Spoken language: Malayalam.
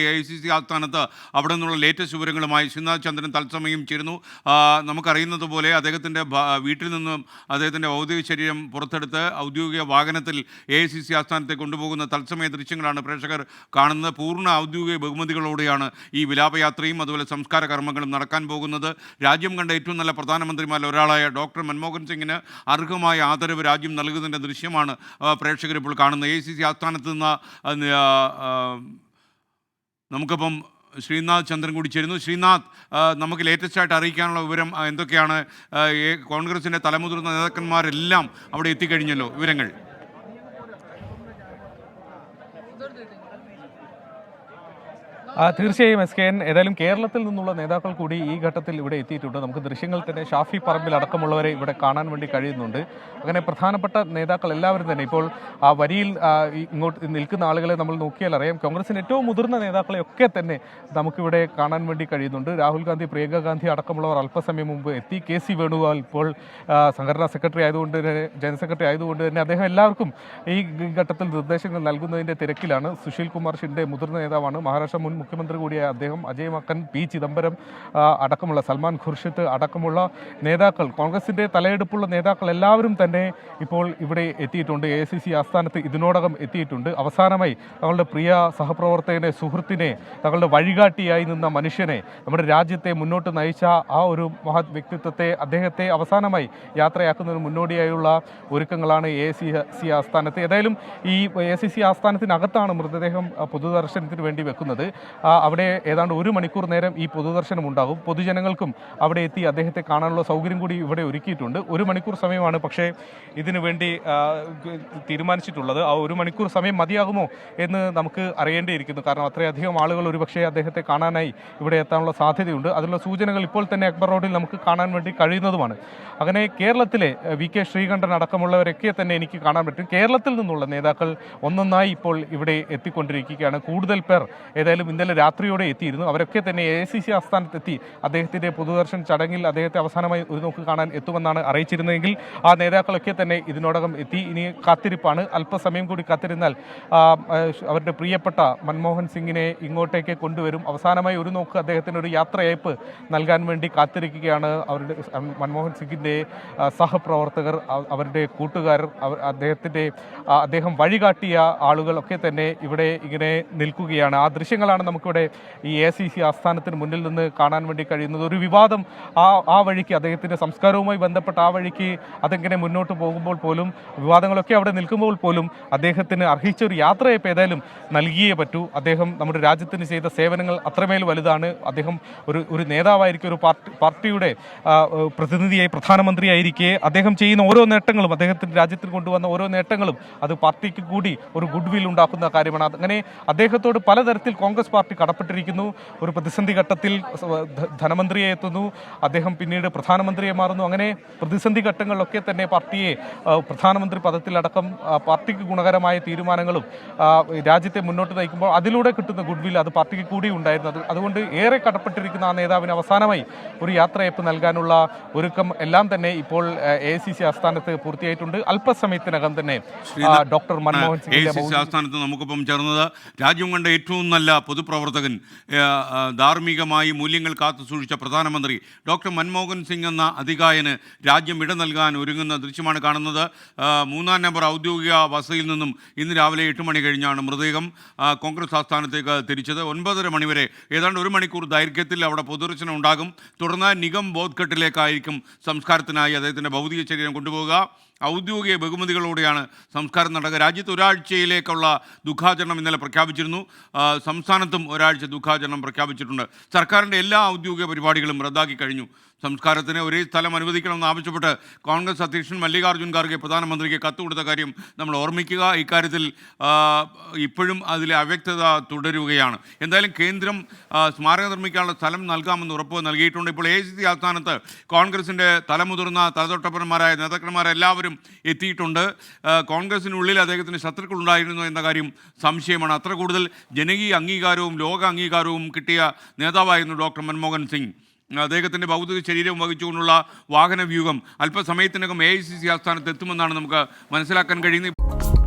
AICC ആസ്ഥാനത്ത് അവിടെ നിന്നുള്ള ലേറ്റസ്റ്റ് വിവരങ്ങളുമായി ശ്രീനാഥ് ചന്ദ്രൻ തത്സമയം ചേരുന്നു. നമുക്കറിയുന്നത് പോലെ അദ്ദേഹത്തിൻ്റെ വീട്ടിൽ നിന്നും അദ്ദേഹത്തിൻ്റെ ഭൗതിക ശരീരം പുറത്തെടുത്ത് ഔദ്യോഗിക വാഹനത്തിൽ AICC ആസ്ഥാനത്തെ കൊണ്ടുപോകുന്ന തത്സമയ ദൃശ്യങ്ങളാണ് പ്രേക്ഷകർ കാണുന്നത്. പൂർണ്ണ ഔദ്യോഗിക ബഹുമതികളോടെയാണ് ഈ വിലാപയാത്രയും അതുപോലെ സംസ്കാര കർമ്മങ്ങളും നടക്കാൻ പോകുന്നത്. രാജ്യം കണ്ട ഏറ്റവും നല്ല പ്രധാനമന്ത്രിമാരിൽ ഒരാളായ ഡോക്ടർ മൻമോഹൻ സിംഗിന് അർഹമായ ആദരവ് രാജ്യം നൽകുന്നതിൻ്റെ ദൃശ്യമാണ് പ്രേക്ഷകർ ഇപ്പോൾ കാണുന്നത്. AICC ആസ്ഥാനത്ത് നിന്ന് നമുക്കിപ്പം ശ്രീനാഥ് ചന്ദ്രൻ കൂടി ചേരുന്നു. ശ്രീനാഥ്, നമുക്ക് ലേറ്റസ്റ്റ് ആയിട്ട് അറിയിക്കാനുള്ള വിവരം എന്തൊക്കെയാണ്? കോൺഗ്രസിൻ്റെ തലമുതിർന്ന നേതാക്കന്മാരെല്ലാം അവിടെ എത്തിക്കഴിഞ്ഞല്ലോ, വിവരങ്ങൾ. തീർച്ചയായും SKN, ഏതായാലും കേരളത്തിൽ നിന്നുള്ള നേതാക്കൾ കൂടി ഈ ഘട്ടത്തിൽ ഇവിടെ എത്തിയിട്ടുണ്ട്. നമുക്ക് ദൃശ്യങ്ങൾ തന്നെ ഷാഫി പറമ്പിൽ അടക്കമുള്ളവരെ ഇവിടെ കാണാൻ വേണ്ടി കഴിയുന്നുണ്ട്. അങ്ങനെ പ്രധാനപ്പെട്ട നേതാക്കൾ എല്ലാവരും തന്നെ ഇപ്പോൾ ആ വരിയിൽ ഇങ്ങോട്ട് നിൽക്കുന്ന ആളുകളെ നമ്മൾ നോക്കിയാൽ അറിയാം. കോൺഗ്രസിൻ്റെ ഏറ്റവും മുതിർന്ന നേതാക്കളെയൊക്കെ തന്നെ നമുക്കിവിടെ കാണാൻ വേണ്ടി കഴിയുന്നുണ്ട്. രാഹുൽ ഗാന്ധി, പ്രിയങ്ക ഗാന്ധി അടക്കമുള്ളവർ അല്പസമയം മുമ്പ് എത്തി. KC വേണുഗോപാൽ ഇപ്പോൾ സംഘടനാ സെക്രട്ടറി ആയതുകൊണ്ട് തന്നെ, ജനറൽ സെക്രട്ടറി ആയതുകൊണ്ട് തന്നെ അദ്ദേഹം എല്ലാവർക്കും ഈ ഘട്ടത്തിൽ നിർദ്ദേശങ്ങൾ നൽകുന്നതിൻ്റെ തിരക്കിലാണ്. സുശീൽ കുമാർ ഷിൻഡെ മുതിർന്ന നേതാവാണ്. മഹാരാഷ്ട്ര മുൻ മുഖ്യമന്ത്രി കൂടിയായ അദ്ദേഹം, അജയ് മക്കൻ, P ചിദംബരം അടക്കമുള്ള, സൽമാൻ ഖുർഷിദ് അടക്കമുള്ള നേതാക്കൾ, കോൺഗ്രസിൻ്റെ തലയെടുപ്പുള്ള നേതാക്കൾ എല്ലാവരും തന്നെ ഇപ്പോൾ ഇവിടെ എത്തിയിട്ടുണ്ട്. AICC ആസ്ഥാനത്ത് ഇതിനോടകം എത്തിയിട്ടുണ്ട്. അവസാനമായി തങ്ങളുടെ പ്രിയ സഹപ്രവർത്തകനെ, സുഹൃത്തിനെ, തങ്ങളുടെ വഴികാട്ടിയായി നിന്ന മനുഷ്യനെ, നമ്മുടെ രാജ്യത്തെ മുന്നോട്ട് നയിച്ച ആ ഒരു മഹത് വ്യക്തിത്വത്തെ, അദ്ദേഹത്തെ അവസാനമായി യാത്രയാക്കുന്നതിന് മുന്നോടിയായുള്ള ഒരുക്കങ്ങളാണ് AICC ആസ്ഥാനത്ത്. ഏതായാലും ഈ AICC ആസ്ഥാനത്തിനകത്താണ് മൃതദേഹം പൊതുദർശനത്തിന് വേണ്ടി വെക്കുന്നത്. അവിടെ ഏതാണ്ട് 1 മണിക്കൂർ നേരം ഈ പൊതുദർശനം ഉണ്ടാകും. പൊതുജനങ്ങൾക്കും അവിടെ എത്തി അദ്ദേഹത്തെ കാണാനുള്ള സൗകര്യം കൂടി ഇവിടെ ഒരുക്കിയിട്ടുണ്ട്. 1 മണിക്കൂർ സമയമാണ് പക്ഷേ ഇതിനു വേണ്ടി തീരുമാനിച്ചിട്ടുള്ളത്. ആ 1 മണിക്കൂർ സമയം മതിയാകുമോ എന്ന് നമുക്ക് അറിയേണ്ടിയിരിക്കുന്നു. കാരണം അത്രയധികം ആളുകൾ ഒരുപക്ഷെ അദ്ദേഹത്തെ കാണാനായി ഇവിടെ എത്താനുള്ള സാധ്യതയുണ്ട്. അതിനുള്ള സൂചനകൾ ഇപ്പോൾ തന്നെ അക്ബർ റോഡിൽ നമുക്ക് കാണാൻ വേണ്ടി കഴിയുന്നതുമാണ്. അങ്ങനെ കേരളത്തിലെ VK ശ്രീകണ്ഠൻ അടക്കമുള്ളവരൊക്കെ തന്നെ എനിക്ക് കാണാൻ പറ്റും. കേരളത്തിൽ നിന്നുള്ള നേതാക്കൾ ഒന്നൊന്നായി ഇപ്പോൾ ഇവിടെ എത്തിക്കൊണ്ടിരിക്കുകയാണ്. കൂടുതൽ പേർ ഏതായാലും ഇന്നലെ രാത്രിയോടെ എത്തിയിരുന്നു. അവരൊക്കെ തന്നെ AICC ആസ്ഥാനത്തെത്തി അദ്ദേഹത്തിൻ്റെ പൊതുദർശന ചടങ്ങിൽ അദ്ദേഹത്തെ അവസാനമായി ഒരു നോക്ക് കാണാൻ എത്തുമെന്നാണ് അറിയിച്ചിരുന്നതെങ്കിൽ ആ നേതാക്കളൊക്കെ തന്നെ ഇതിനോടകം എത്തി. ഇനി കാത്തിരിപ്പാണ്. അല്പസമയം കൂടി കാത്തിരുന്നാൽ അവരുടെ പ്രിയപ്പെട്ട മൻമോഹൻ സിംഗിനെ ഇങ്ങോട്ടേക്ക് കൊണ്ടുവരും. അവസാനമായി ഒരു നോക്ക് അദ്ദേഹത്തിന് ഒരു യാത്രയയപ്പ് നൽകാൻ വേണ്ടി കാത്തിരിക്കുകയാണ് അവരുടെ മൻമോഹൻ സിംഗിൻ്റെ സഹപ്രവർത്തകർ, അവരുടെ കൂട്ടുകാർ, അദ്ദേഹം വഴികാട്ടിയ ആളുകളൊക്കെ തന്നെ ഇവിടെ ഇങ്ങനെ നിൽക്കുകയാണ്. ആ ദൃശ്യങ്ങളാണ് നമുക്കിവിടെ ഈ AICC ആസ്ഥാനത്തിന് മുന്നിൽ നിന്ന് കാണാൻ വേണ്ടി കഴിയുന്നത്. ഒരു വിവാദം ആ വഴിക്ക്, അദ്ദേഹത്തിൻ്റെ സംസ്കാരവുമായി ബന്ധപ്പെട്ട ആ വഴിക്ക് അതെങ്ങനെ മുന്നോട്ട് പോകുമ്പോൾ പോലും, വിവാദങ്ങളൊക്കെ അവിടെ നിൽക്കുമ്പോൾ പോലും അദ്ദേഹത്തിന് അർഹിച്ച ഒരു യാത്രയപ്പ് ഏതായാലും നൽകിയേ പറ്റൂ. അദ്ദേഹം നമ്മുടെ രാജ്യത്തിന് ചെയ്ത സേവനങ്ങൾ അത്രമേൽ വലുതാണ്. അദ്ദേഹം ഒരു നേതാവായിരിക്കും, ഒരു പാർട്ടിയുടെ പ്രതിനിധിയായി, പ്രധാനമന്ത്രിയായിരിക്കെ അദ്ദേഹം ചെയ്യുന്ന ഓരോ നേട്ടങ്ങളും, അദ്ദേഹത്തിൻ്റെ രാജ്യത്തിന് കൊണ്ടുവന്ന ഓരോ നേട്ടങ്ങളും അത് പാർട്ടിക്ക് കൂടി ഒരു ഗുഡ് വിൽ ഉണ്ടാക്കുന്ന കാര്യമാണ്. അങ്ങനെ അദ്ദേഹത്തോട് പലതരത്തിൽ കോൺഗ്രസ് പാർട്ടി കടപ്പെട്ടിരിക്കുന്നു. ഒരു പ്രതിസന്ധി ഘട്ടത്തിൽ ധനമന്ത്രിയെ എത്തുന്നു, അദ്ദേഹം പിന്നീട് പ്രധാനമന്ത്രിയെ മാറുന്നു. അങ്ങനെ പ്രതിസന്ധി ഘട്ടങ്ങളിലൊക്കെ തന്നെ പാർട്ടിയെ പ്രധാനമന്ത്രി പദത്തിലടക്കം പാർട്ടിക്ക് ഗുണകരമായ തീരുമാനങ്ങളും രാജ്യത്തെ മുന്നോട്ട് നയിക്കുമ്പോൾ അതിലൂടെ കിട്ടുന്ന ഗുഡ് വിൽ അത് പാർട്ടിക്ക് കൂടി ഉണ്ടായിരുന്നത്. അതുകൊണ്ട് ഏറെ കടപ്പെട്ടിരിക്കുന്ന ആ നേതാവിന് അവസാനമായി ഒരു യാത്രയയപ്പ് നൽകാനുള്ള ഒരുക്കം എല്ലാം തന്നെ ഇപ്പോൾ AICC ആസ്ഥാനത്ത് പൂർത്തിയായിട്ടുണ്ട്. അല്പസമയത്തിനകം തന്നെ ഡോക്ടർ മൻമോഹൻ സിംഗ് ആസ്ഥാനത്ത് നമുക്കൊപ്പം ചേർന്നത് രാജ്യം കണ്ട ഏറ്റവും നല്ല പൊതുപ്രവർത്തകൻ, ധാർമ്മികമായി മൂല്യങ്ങൾ കാത്തു സൂക്ഷിച്ച പ്രധാനമന്ത്രി ഡോക്ടർ മൻമോഹൻ സിംഗ് എന്ന അതികായന് രാജ്യം ഇട നൽകാൻ ഒരുങ്ങുന്ന ദൃശ്യമാണ് കാണുന്നത്. 3-ാം നമ്പർ ഔദ്യോഗിക വസതിയിൽ നിന്നും ഇന്ന് രാവിലെ 8 മണി കഴിഞ്ഞാണ് മൃതദേഹം കോൺഗ്രസ് ആസ്ഥാനത്തേക്ക് തിരിച്ചത്. 9:30 മണിവരെ ഏതാണ്ട് 1 മണിക്കൂർ ദൈർഘ്യത്തിൽ അവിടെ പൊതുദർശനം ഉണ്ടാകും. തുടർന്ന് നിഗം ബോധ്ഘട്ടിലേക്കായിരിക്കും സംസ്കാരത്തിനായി അദ്ദേഹത്തിൻ്റെ ഭൗതിക ശരീരം കൊണ്ടുപോവുക. ഔദ്യോഗിക ബഹുമതികളോടെയാണ് സംസ്കാരം നടക്കുക. രാജ്യത്ത് ഒരാഴ്ചയിലേക്കുള്ള ദുഃഖാചരണം ഇന്നലെ പ്രഖ്യാപിച്ചിരുന്നു. സംസ്ഥാനത്തും ഒരാഴ്ച ദുഃഖാചരണം പ്രഖ്യാപിച്ചിട്ടുണ്ട്. സർക്കാരിൻ്റെ എല്ലാ ഔദ്യോഗിക പരിപാടികളും റദ്ദാക്കി കഴിഞ്ഞു. സംസ്കാരത്തിന് ഒരേ സ്ഥലം അനുവദിക്കണമെന്ന് ആവശ്യപ്പെട്ട് കോൺഗ്രസ് അധ്യക്ഷൻ മല്ലികാർജ്ജുൻ ഖാർഗെ പ്രധാനമന്ത്രിക്ക് കത്ത് കൊടുത്ത കാര്യം നമ്മൾ ഓർമ്മിക്കുക. ഇക്കാര്യത്തിൽ ഇപ്പോഴും അതിലെ അവ്യക്തത തുടരുകയാണ്. എന്തായാലും കേന്ദ്രം സ്മാരകം നിർമ്മിക്കാനുള്ള സ്ഥലം നൽകാമെന്ന് ഉറപ്പ് നൽകിയിട്ടുണ്ട്. ഇപ്പോൾ AICC ആസ്ഥാനത്ത് കോൺഗ്രസിൻ്റെ തലമുതിർന്ന തലതൊട്ടപ്പന്മാരായ നേതാക്കന്മാരെല്ലാവരും എത്തിയിട്ടുണ്ട്. കോൺഗ്രസിനുള്ളിൽ അദ്ദേഹത്തിന് ശത്രുക്കളുണ്ടായിരുന്നു എന്ന കാര്യം സംശയമാണ്. അത്ര കൂടുതൽ ജനകീയ അംഗീകാരവും ലോക അംഗീകാരവും കിട്ടിയ നേതാവായിരുന്നു ഡോക്ടർ മൻമോഹൻ സിംഗ്. അദ്ദേഹത്തിൻ്റെ ഭൗതിക ശരീരം വഹിച്ചുകൊണ്ടുള്ള വാഹനവ്യൂഹം അല്പസമയത്തിനകം AICC ആസ്ഥാനത്ത് എത്തുമെന്നാണ് നമുക്ക് മനസ്സിലാക്കാൻ കഴിയുന്നത്.